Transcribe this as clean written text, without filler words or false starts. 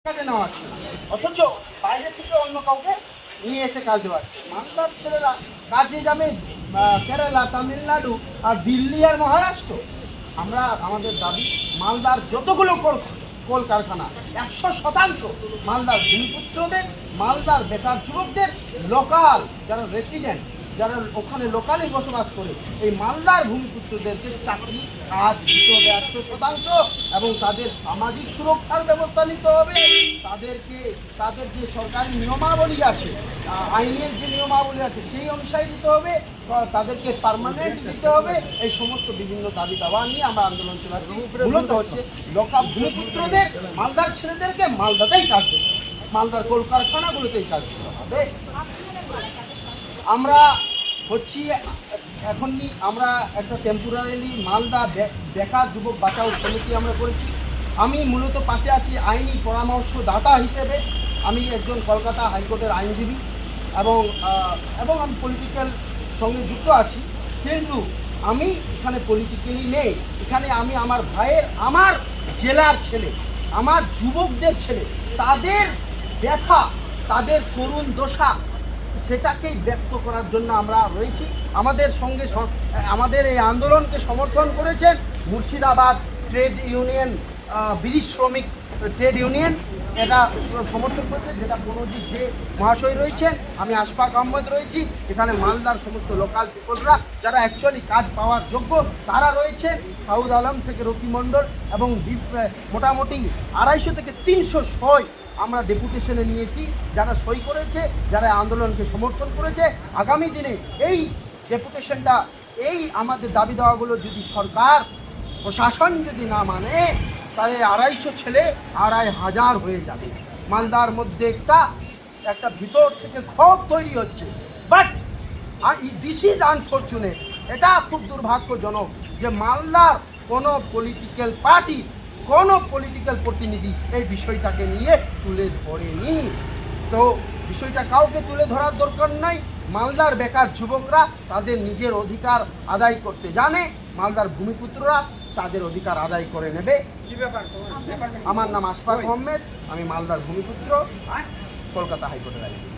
কাজে নেওয়া হচ্ছে না, অথচ বাইরে থেকে অন্য কাউকে নিয়ে এসে কাজ দেওয়া হচ্ছে। মালদার ছেলেরা কাজে যাবে কেরালা, তামিলনাড়ু আর দিল্লি আর মহারাষ্ট্র। আমরা আমাদের দাবি মালদার যতগুলো কলকারখানা 100% মালদার ভূমিপুত্রদের, মালদার বেকার যুবকদের, লোকাল যারা রেসিডেন্ট, যারা ওখানে লোকালি বসবাস করে, এই মালদার ভূমিপুত্রদেরকে চাকরি কাজ দিতে হবে 100%, এবং তাদের সামাজিক সুরক্ষার ব্যবস্থা নিতে হবে। তাদের যে সরকারি নিয়মাবলী আছে, আইনের যে নিয়মাবলী আছে সেই অনুসারে দিতে হবে, তাদেরকে পার্মানেন্ট দিতে হবে। এই সমস্ত বিভিন্ন দাবি দাওয়া নিয়ে আমরা আন্দোলন চালাচ্ছি। মূলত হচ্ছে লোকাল ভূমিপুত্রদের, মালদার ছেলেদেরকে মালদাতেই কাজ করতে হবে, মালদার কলকারখানাগুলোতেই কাজ করতে হবে। আমরা হচ্ছি এখনই আমরা একটা টেম্পোরারিলি মালদা বেকার যুবক বাঁচাও সমিতি আমরা করেছি। আমি মূলত পাশে আছি আইনি পরামর্শদাতা হিসেবে। আমি একজন কলকাতা হাইকোর্টের আইনজীবী এবং আমি পলিটিক্যাল সঙ্গে যুক্ত আছি, কিন্তু আমি এখানে পলিটিক্যালি নেই। এখানে আমি আমার ভাইয়ের, আমার জেলার ছেলে, আমার যুবকদের ছেলে, তাদের ব্যথা, তাদের করুণ দশা, সেটাকেই ব্যক্ত করার জন্য আমরা রয়েছি। আমাদের সঙ্গে আমাদের এই আন্দোলনকে সমর্থন করেছেন মুর্শিদাবাদ ট্রেড ইউনিয়ন, বিড়ি শ্রমিক ট্রেড ইউনিয়ন, এটা সমর্থন করেছে, যেটা বনজিৎ যে মহাশয় রয়েছেন, আমি আশফাক আহমেদ রয়েছি। এখানে মালদার সমস্ত লোকাল পিপলরা যারা অ্যাকচুয়ালি কাজ পাওয়ার যোগ্য তারা রয়েছেন, সাউদ আলম থেকে রকি মণ্ডল, এবং মোটামুটি 250 থেকে 300 সই আমরা ডেপুটেশনে নিয়েছি, যারা সই করেছে, যারা আন্দোলনকে সমর্থন করেছে। আগামী দিনে এই ডেপুটেশনটা, এই আমাদের দাবি দেওয়াগুলো যদি সরকার প্রশাসন যদি না মানে, তাহলে 250 ছেলে 2500 হয়ে যাবে। মালদার মধ্যে একটা ভিতর থেকে ক্ষোভ তৈরি হচ্ছে। বাট দিস ইজ আনফর্চুনেট, এটা খুব দুর্ভাগ্যজনক যে মালদার কোনো পলিটিক্যাল পার্টি, কোনো পলিটিক্যাল প্রতিনিধি এই বিষয়টাকে নিয়ে তুলে ধরেনি। তো বিষয়টা কাউকে তুলে ধরার দরকার নাই। মালদার বেকার যুবকরা তাদের নিজের অধিকার আদায় করতে জানে, মালদার ভূমিপুত্ররা তাদের অধিকার আদায় করে নেবে। আমার নাম আশফাক আহমেদ, আমি মালদার ভূমিপুত্র, কলকাতা হাইকোর্টের আইনজীবী।